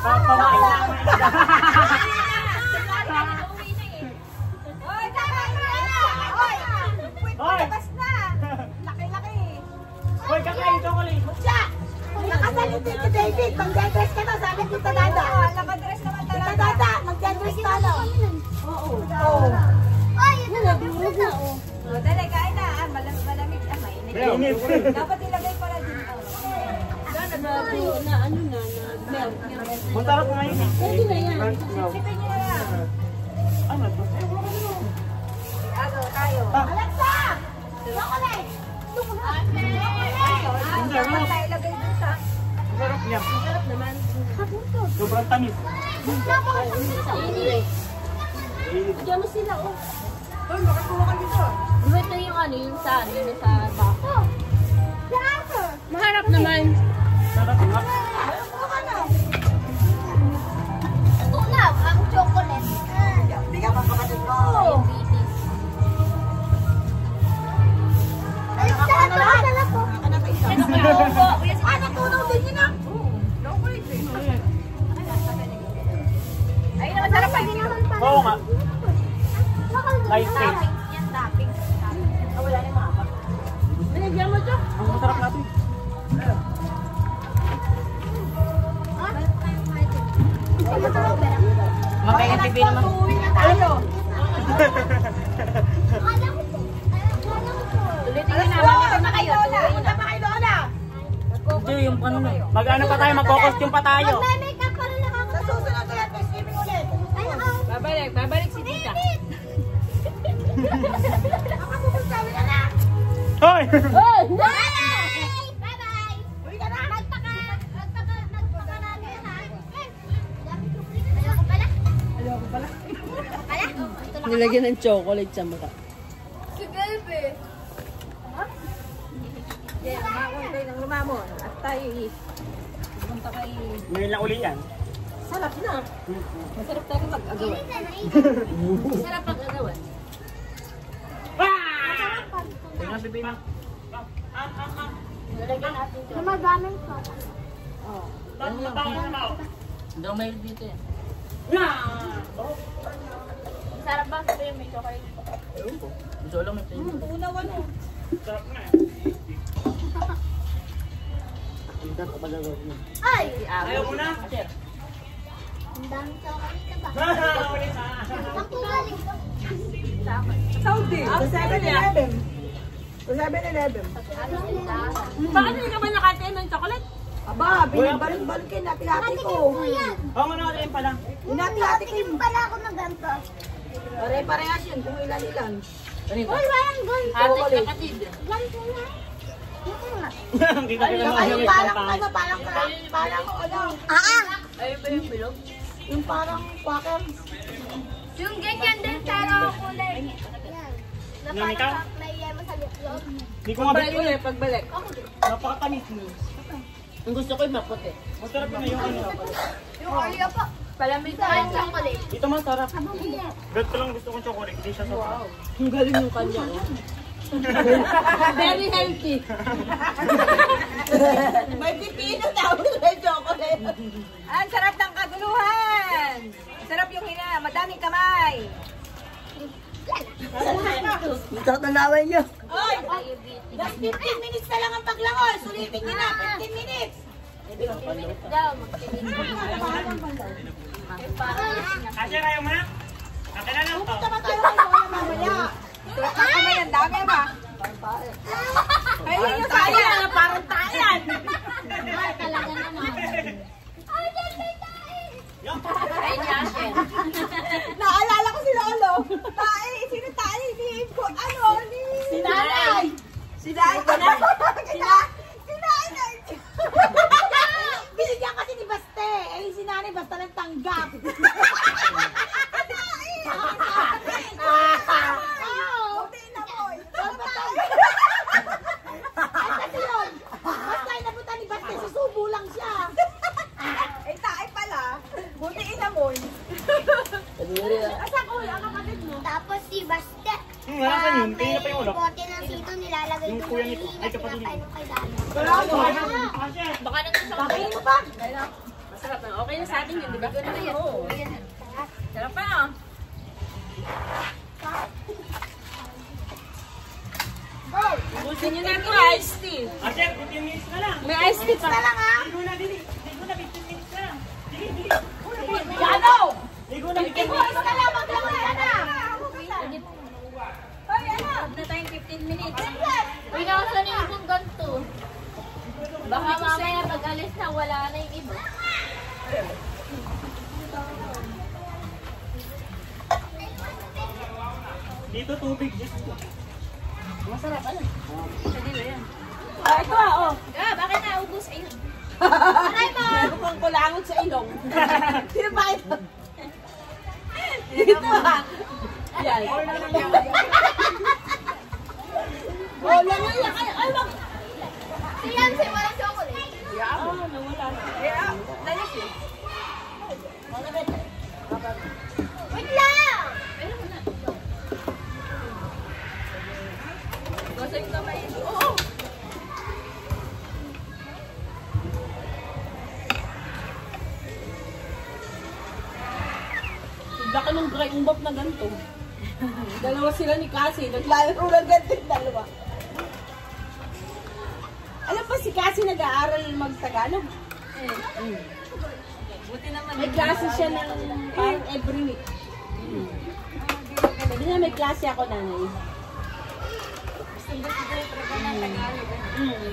Papawain namin. Hoy, kakain na! Hoy! Hoy! Labas na! Laki-laki! Hoy, kakain chocolate! Siya! Nakasaliti si David! Mag-dress ka na! Sabi ko sa dada! Oo, nakadress naman talaga! Sa dada! Mag-dress ka na! Oo! Oo! Ay! Ito na! Durog na! O, dali, kain na! Malamig siya! Mainit! Dapat ilagay pala dito. Na ano na, melt. Masarap ngayon eh. Pwede na yan. Sipin niyo na lang. Ano to? Agaw tayo. Alexa! Chocolate! Dapat na ilagay dun sa... Masarap yan. Sarap naman. Sobrang tamis. Diyan mo sila, oh. Hoy, makakuha ka dito. Ito yung ano, yung sa bako. Maharap naman. Sarap nga. Makakuha ka na. Ito na, ang chocolate. Bigyan mo kapatid mo. Alexa, ito na lang po. Natunaw din yun ah. Ayun naman, sarap pa din. Oo nga. Light taste. Yan, topping. Wala na yung mga apat. Binigyan mo ito? Ang masarap natin. Makain TV naman. Uuwi na tayo. Ulitin nyo naman ito na kayo. Punta pa kayo doon ah. Hindi, yung ano na. Mag-ano pa tayo, mag-costume pa tayo. Mag-makeup pa rin lang ako. Sa susunod ko yan, Thanksgiving ulit. Babalik si tita. Ako pupuntawi ka na. Hoy! Oh! Bye-bye. Uwi ka na. Nagpaka na yan ha. Ayoko pala. Ayoko pala. Nilagyan ng chocolate sa mukha. Si Bebe. Yeah, lumakon tayo ng lumamon. At tayo pumunta kay... Ngayon lang uli yan. Sarap na. Masarap tayo mag-agawan. Sarap pag-agawan. Tingnan si Bina. Nilagyan natin ito. Magamit pa. Hindi ako mahilig dito yan. Sarap ba? Sabi yung may chocolate. Ayun po. Gusto lang may tingin. Unawan mo. Sarap na eh. Ang sarap pa gagawin niya. Ay! Ayaw mo na? Sir. Ang dami chocolate ba? Ulit na. Ako galing ko. Saudi. Sa 7-Eleven. Sa 7-Eleven. Bakit hindi ka ba nakatain ng chocolate? Aba, binabalik-balikin natin ko. Oo nga natin pala. Hinati-hati ko yung Pala ako ng ganito. pare-parehas yun kung ilan-ilan. Ganito. Uy, walang ganito. Ate, kapatid. Ganito na. Ito nga. Kita kita Saka na yung parang ano, Ayun ba yung bilog? yung parang quaker. Yung ganyan din, pero kulay. Na Nami ka? parang may yema sa liplog. Hindi ko nga bet yun eh. Pagbalik. Napakatamis mo. Ang gusto ko yung maputi. Masarap yun eh yung ano. Yung Oreo pa. Palamig ka yung chocolate. Ito masarap. Bet ko lang gusto kong chocolate. Hindi siya sobrang. Ang galing yung kanya. Very healthy. May pipino daw na chocolate. Ang sarap ng kaguluhan. Sarap yung hina. Madaming kamay. Tatanawin niyo. Oy! 15 minutes na lang ang paglangoy. Sulitin niyo na. 15 minutes. 15 minutes daw. Asya kayo mo na? Akin na lang to. Tama tayo kayo mamaya. Kamay ang dami ba? Ay, yung saya na parang tayan. Talaga naman. Ay, Jasmine. Naalala ko si Lolo. Tae, sino tae? Ano? Si Nanay. Si Nanay. Si Nanay. Binigyan kasi ni Baste. Eh, si Nanay basta nagtanggap. Buti na po. Ay, kasi yun. Basta inabutan ni Baste, susubo lang siya. Eh, tae pala. Buti inamoy. Asa ko, ang kapatid mo. Tapos si Basta. Wala ka yun. Kaya pa yung ulo. Bote ng sito nilalagay Yung ko kuya ng nito. liit Ay, at kapatid pinapainom kay Dana. Asya. Baka nandun sa Pakain mo pa. Masarap Okay na sa atin yun, di ba? Oo. Sarap pa ah. Ubusin nyo na ito, iced tea. Ate, 15 minutes na lang. May iced tea pa. Ligo na, dili. Ligo na, 15 minutes na lang. Dili, dili. Yano! Ligo na, 15 minutes. Ano ka lang, maglangoy ka na. Na tayong 15 minutes. Uy, nakasan yung ibang ganito. Baka mamaya pag alis na wala na yung iba. Dito tubig, Diyos ko. Masarap, ano? Kanila yan. Ah, ito ah, oh. Ah, bakit naubos? Ayun. Aray mo! Meron kang kulangot sa ilong. Sino ba ito? Dito ah. Yan. Oh, langoy yan. Ay, wag. Si Yancy, walang chocolate. Oh, nawala na. Yeah. Lalas eh. Wait lang! Meron mo na. Gosay ko ba yun? Oo. Laki ng dry umbap na ganito. Dalawa sila ni Cassie. Naglalaro ng ganito yung dalawa. Alam ba si Cassie nag-aaral mag-Tagalog? Buti naman. May klase siya ng parang every week. Sabi niya may klase ako nanay. Gusto talaga ng Tagalog. Mm.